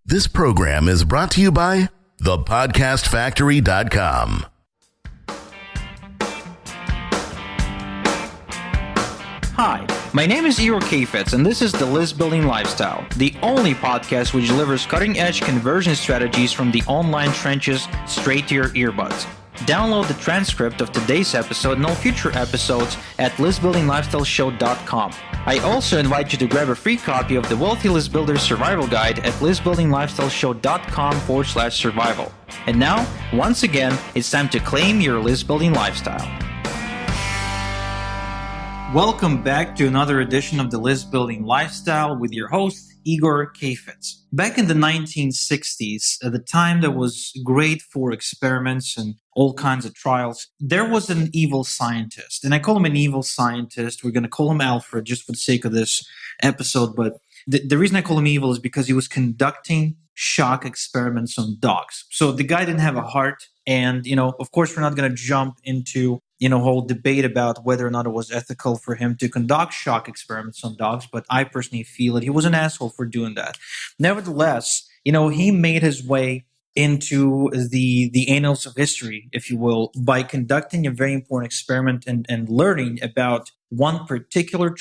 This program is brought to you by thepodcastfactory.com. Hi, my name is Igor Kheifets, and this is The List Building Lifestyle, the only podcast which delivers cutting-edge conversion strategies from the online trenches straight to your earbuds. Download the transcript of today's episode and all future episodes at listbuildinglifestyleshow.com. I also invite you to grab a free copy of the Wealthy List Builder Survival Guide at listbuildinglifestyleshow.com/survival. And now, once again, it's time to claim your list building lifestyle. Welcome back to another edition of the List Building Lifestyle with your host, Igor Kheifets. Back in the 1960s, at the time that was great for experiments and all kinds of trials, there was an evil scientist. And I call him an evil scientist. We're going to call him Alfred just for the sake of this episode. But the reason I call him evil is because he was conducting shock experiments on dogs. So the guy didn't have a heart. And, of course, we're not going to jump into whole debate about whether or not it was ethical for him to conduct shock experiments on dogs, but I personally feel that he was an asshole for doing that. Nevertheless, he made his way into the annals of history, if you will, by conducting a very important experiment and learning about one particular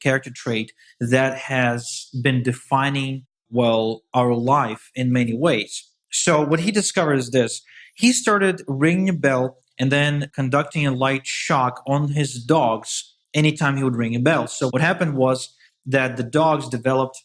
character trait that has been defining, our life in many ways. So what he discovered is this. He started ringing a bell and then conducting a light shock on his dogs anytime he would ring a bell. So what happened was that the dogs developed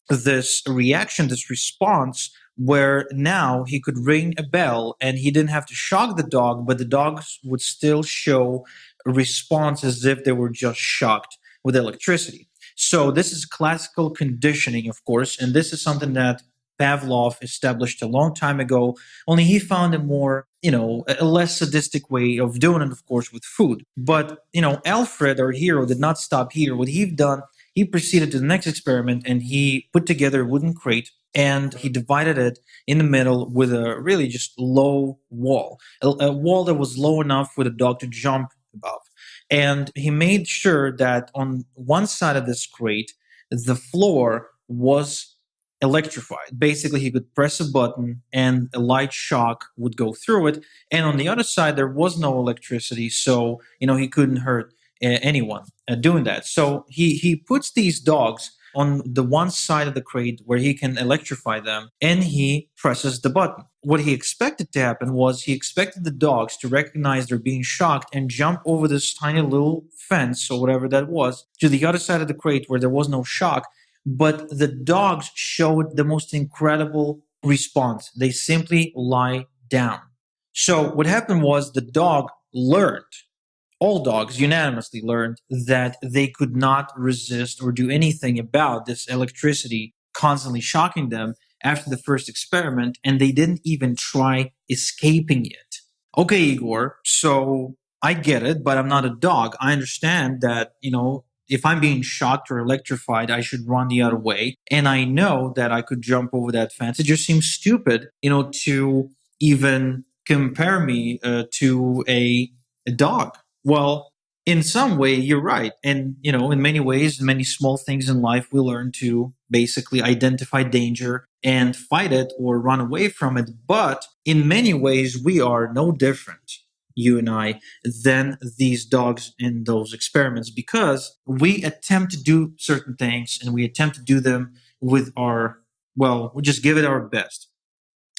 this reaction, this response, where now he could ring a bell and he didn't have to shock the dog, but the dogs would still show a response as if they were just shocked with electricity. So this is classical conditioning, of course, and this is something that Pavlov established a long time ago, only he found a more, a less sadistic way of doing it, of course, with food. But, Alfred, our hero, did not stop here. What he'd done, he proceeded to the next experiment and he put together a wooden crate and he divided it in the middle with a really just low wall, a wall that was low enough for the dog to jump above. And he made sure that on one side of this crate, the floor was electrified. Basically, he could press a button and a light shock would go through it. And on the other side, there was no electricity. So, he couldn't hurt anyone doing that. So he puts these dogs on the one side of the crate where he can electrify them and he presses the button. What he expected to happen was he expected the dogs to recognize they're being shocked and jump over this tiny little fence or whatever that was to the other side of the crate where there was no shock. But the dogs showed the most incredible response. They simply lie down. So what happened was the dog learned, all dogs unanimously learned, that they could not resist or do anything about this electricity constantly shocking them after the first experiment, and they didn't even try escaping it. Okay, Igor, so I get it, but I'm not a dog. I understand that, if I'm being shocked or electrified, I should run the other way. And I know that I could jump over that fence. It just seems stupid, to even compare me to a dog. Well, in some way, you're right. And, in many ways, many small things in life, we learn to basically identify danger and fight it or run away from it. But in many ways, we are no different, you and I, than these dogs in those experiments, because we attempt to do certain things and we attempt to do them with we just give it our best.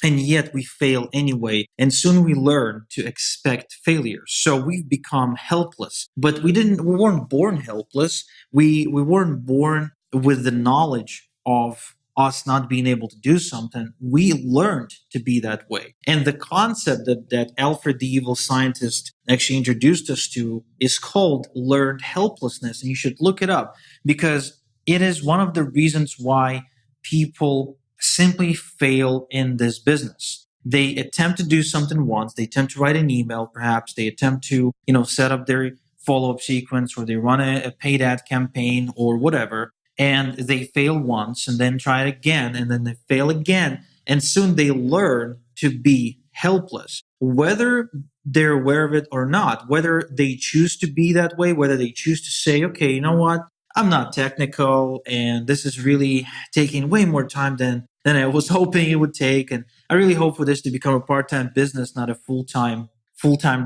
And yet we fail anyway. And soon we learn to expect failure. So we've become helpless, but we weren't born helpless. We weren't born with the knowledge of us not being able to do something. We learned to be that way. And the concept that Alfred, the evil scientist, actually introduced us to is called learned helplessness. And you should look it up because it is one of the reasons why people simply fail in this business. They attempt to do something once. They attempt to write an email, perhaps. They attempt to, set up their follow-up sequence, or they run a paid ad campaign or whatever. And they fail once and then try it again, and then they fail again. And soon they learn to be helpless, whether they're aware of it or not, whether they choose to be that way, whether they choose to say, okay, you know what? I'm not technical, and this is really taking way more time than I was hoping it would take. And I really hope for this to become a part-time business, not a full-time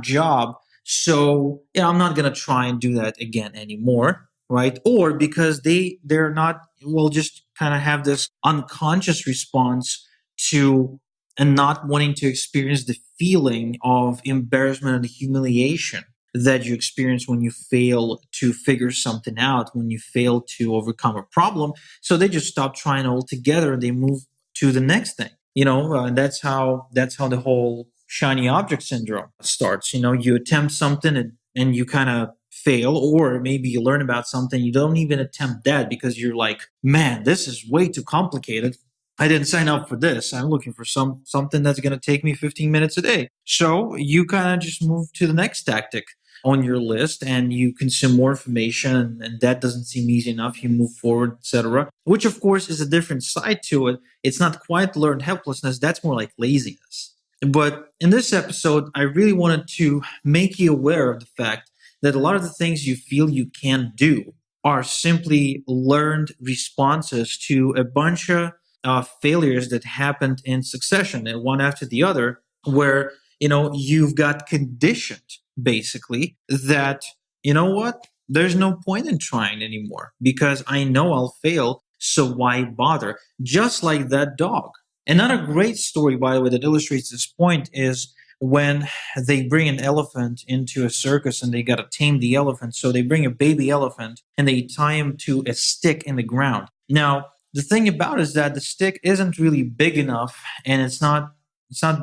job. So yeah, I'm not gonna try and do that again anymore, right? Or because they're not well, just kind of have this unconscious response to and not wanting to experience the feeling of embarrassment and humiliation that you experience when you fail to figure something out, when you fail to overcome a problem. So they just stop trying altogether and they move to the next thing. And that's how the whole shiny object syndrome starts. You attempt something and you kind of fail, or maybe you learn about something, you don't even attempt that because you're like, man, this is way too complicated. I didn't sign up for this. I'm looking for something that's going to take me 15 minutes a day. So you kind of just move to the next tactic on your list and you consume more information, and that doesn't seem easy enough. You move forward, etc. Which of course is a different side to it. It's not quite learned helplessness. That's more like laziness. But in this episode, I really wanted to make you aware of the fact that a lot of the things you feel you can do are simply learned responses to a bunch of failures that happened in succession and one after the other, where you've got conditioned basically that what, there's no point in trying anymore because I know I'll fail, so why bother? Just like that dog. Another great story, by the way, that illustrates this point is when they bring an elephant into a circus and they got to tame the elephant. So they bring a baby elephant and they tie him to a stick in the ground. Now, the thing about it is that the stick isn't really big enough, and it's not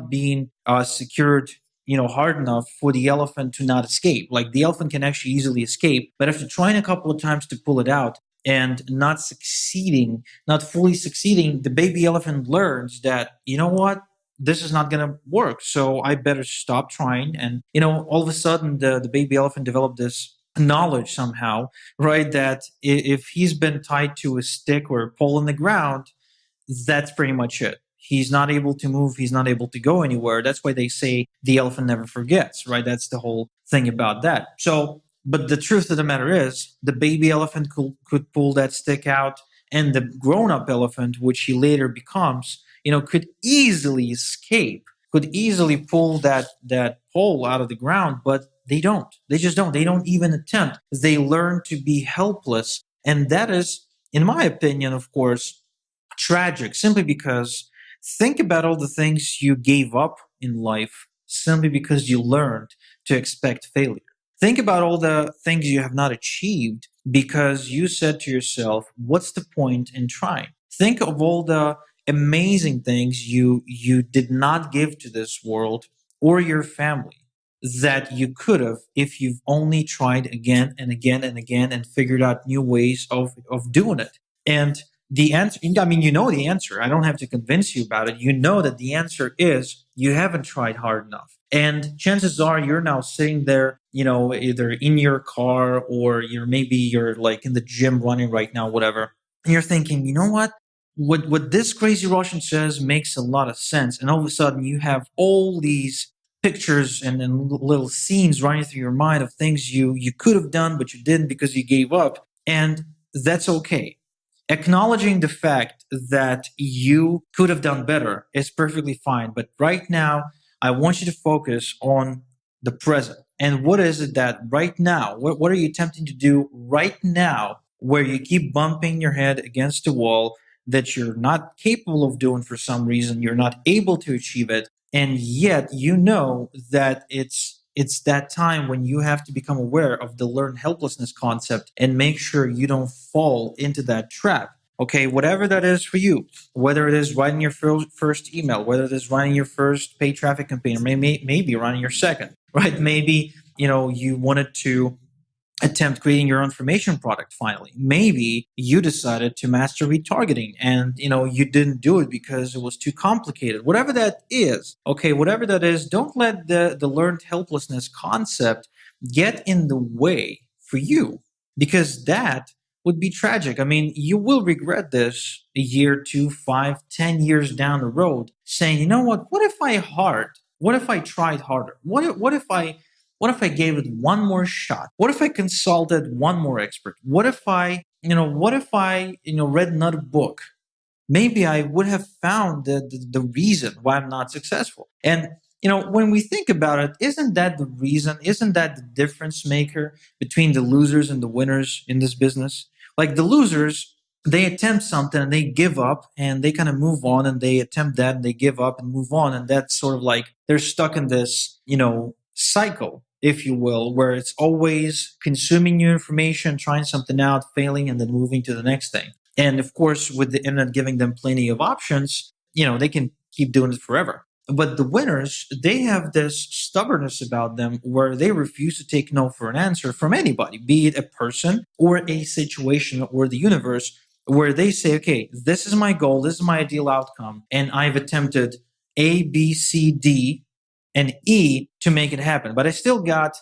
being secured hard enough for the elephant to not escape. Like the elephant can actually easily escape, but after trying a couple of times to pull it out and not fully succeeding, the baby elephant learns that, what, this is not going to work, so I better stop trying. And all of a sudden the baby elephant developed this knowledge somehow, right, that if he's been tied to a stick or a pole in the ground, that's pretty much it. He's not able to move. He's not able to go anywhere. That's why they say the elephant never forgets, right? That's the whole thing about that. So, but the truth of the matter is, the baby elephant could pull that stick out, and the grown up elephant, which he later becomes, could easily escape, could easily pull that pole out of the ground, but they don't. They just don't. They don't even attempt. They learn to be helpless. And that is, in my opinion, of course, tragic, simply because think about all the things you gave up in life simply because you learned to expect failure. Think about all the things you have not achieved because you said to yourself, what's the point in trying? Think of all the amazing things you did not give to this world or your family that you could have if you've only tried again and again and again and figured out new ways of doing it. And the answer, I mean, the answer. I don't have to convince you about it. You know that the answer is you haven't tried hard enough. And chances are you're now sitting there, either in your car or you're like in the gym running right now, whatever. And you're thinking, you know what? What this crazy Russian says makes a lot of sense. And all of a sudden you have all these pictures and little scenes running through your mind of things you could have done, but you didn't because you gave up. And that's okay. Acknowledging the fact that you could have done better is perfectly fine. But right now, I want you to focus on the present. And what is it that right now, what are you attempting to do right now where you keep bumping your head against the wall that you're not capable of doing for some reason, you're not able to achieve it, and yet you know that it's that time when you have to become aware of the learned helplessness concept and make sure you don't fall into that trap. Okay, whatever that is for you, whether it is writing your first email, whether it is running your first paid traffic campaign, or maybe running your second, right? Maybe, you wanted to attempt creating your information product finally. Maybe you decided to master retargeting and you didn't do it because it was too complicated. Whatever that is, okay, whatever that is, don't let the learned helplessness concept get in the way for you, because that would be tragic. I mean, you will regret this a year, 2, 5, 10 years down the road, saying, you know what if what if I tried harder? What if I gave it one more shot? What if I consulted one more expert? What if I what if I, read another book? Maybe I would have found the reason why I'm not successful. And when we think about it, isn't that the reason? Isn't that the difference maker between the losers and the winners in this business? Like the losers, they attempt something and they give up and they kind of move on, and they attempt that and they give up and move on. And that's sort of like they're stuck in this, cycle, if you will, where it's always consuming new information, trying something out, failing, and then moving to the next thing. And of course, with the internet giving them plenty of options, they can keep doing it forever. But the winners, they have this stubbornness about them where they refuse to take no for an answer from anybody, be it a person or a situation or the universe, where they say, okay, this is my goal, this is my ideal outcome, and I've attempted A, B, C, D, and E to make it happen. But I still got,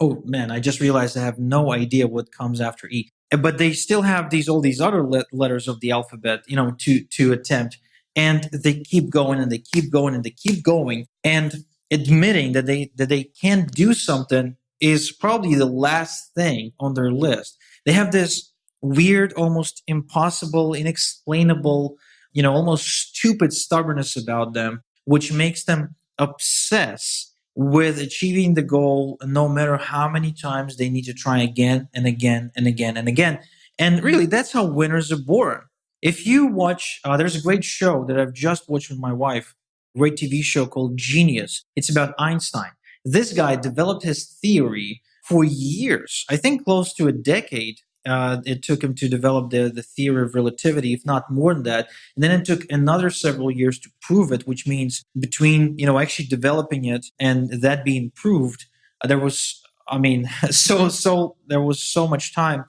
oh man, I just realized I have no idea what comes after E. But they still have all these other letters of the alphabet, to attempt, and they keep going and they keep going and they keep going, and admitting that they can't do something is probably the last thing on their list. They have this weird, almost impossible, inexplainable, almost stupid stubbornness about them, which makes them obsess with achieving the goal no matter how many times they need to try again and again and again and again. And really, that's how winners are born. If you watch, there's a great show that I've just watched with my wife, great TV show called Genius. It's about Einstein. This guy developed his theory for years, I think close to a decade. It took him to develop the theory of relativity, if not more than that. And then it took another several years to prove it, which means between, actually developing it and that being proved, there was, so there was so much time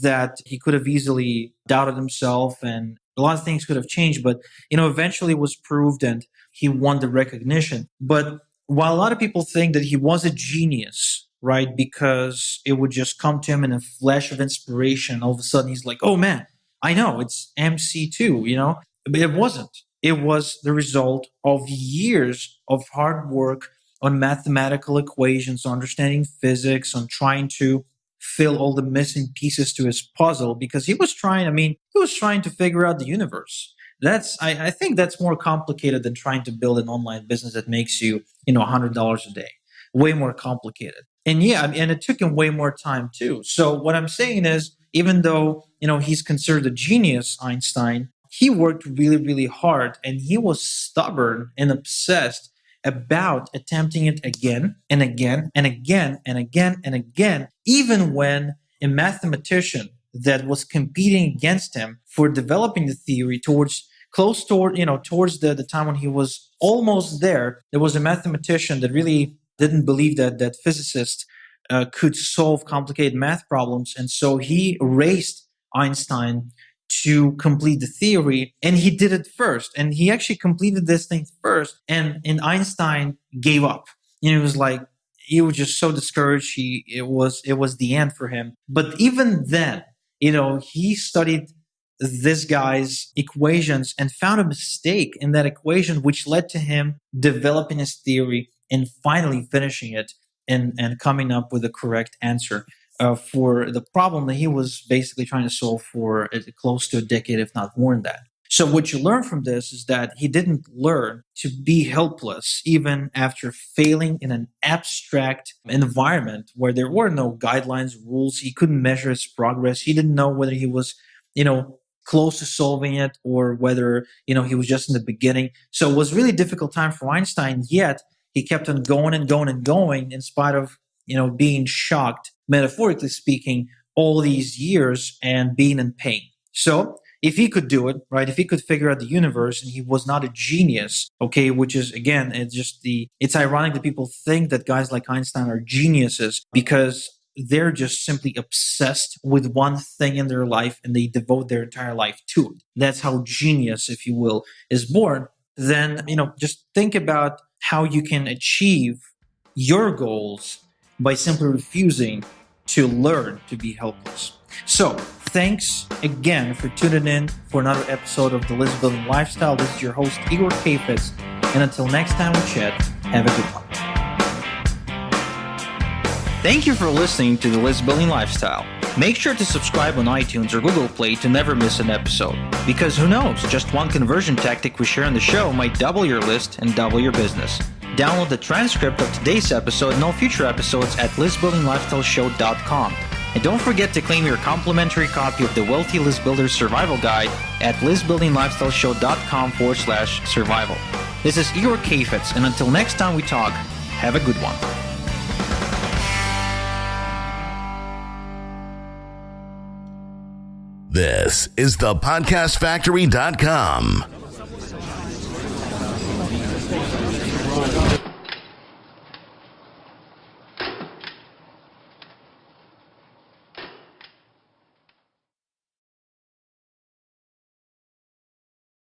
that he could have easily doubted himself, and a lot of things could have changed. But, eventually it was proved and he won the recognition. But while a lot of people think that he was a genius, right, because it would just come to him in a flash of inspiration, all of a sudden he's like, oh man, I know it's MC2, but it wasn't. It was the result of years of hard work on mathematical equations, on understanding physics, on trying to fill all the missing pieces to his puzzle, because he was trying to figure out the universe. I think that's more complicated than trying to build an online business that makes you, $100 a day. Way more complicated. And yeah, and it took him way more time too. So what I'm saying is, even though, he's considered a genius, Einstein, he worked really, really hard, and he was stubborn and obsessed about attempting it again and again and again and again and again, even when a mathematician that was competing against him for developing the theory towards the time when he was almost there was a mathematician that really didn't believe that physicists could solve complicated math problems. And so he raced Einstein to complete the theory, and he did it first. And he actually completed this thing first, and Einstein gave up. It was like, he was just so discouraged. It was the end for him. But even then, he studied this guy's equations and found a mistake in that equation, which led to him developing his theory and finally finishing it and coming up with the correct answer for the problem that he was basically trying to solve for close to a decade, if not more than that. So what you learn from this is that he didn't learn to be helpless even after failing in an abstract environment where there were no guidelines, rules. He couldn't measure his progress. He didn't know whether he was, close to solving it or whether, he was just in the beginning. So it was a really difficult time for Einstein, yet he kept on going and going and going in spite of, being shocked, metaphorically speaking, all these years and being in pain. So if he could do it, right, if he could figure out the universe and he was not a genius, okay, which is, again, it's ironic that people think that guys like Einstein are geniuses because they're just simply obsessed with one thing in their life and they devote their entire life to it. That's how genius, if you will, is born. Then, just think about how you can achieve your goals by simply refusing to learn to be helpless. So, thanks again for tuning in for another episode of the List Building Lifestyle. This is your host, Igor Kheifets. And until next time we chat, have a good one. Thank you for listening to the List Building Lifestyle. Make sure to subscribe on iTunes or Google Play to never miss an episode. Because who knows, just one conversion tactic we share on the show might double your list and double your business. Download the transcript of today's episode and all future episodes at listbuildinglifestyleshow.com. And don't forget to claim your complimentary copy of the Wealthy List Builder Survival Guide at listbuildinglifestyleshow.com/survival. This is Igor Kheifets, and until next time we talk, have a good one. This is the podcastfactory.com.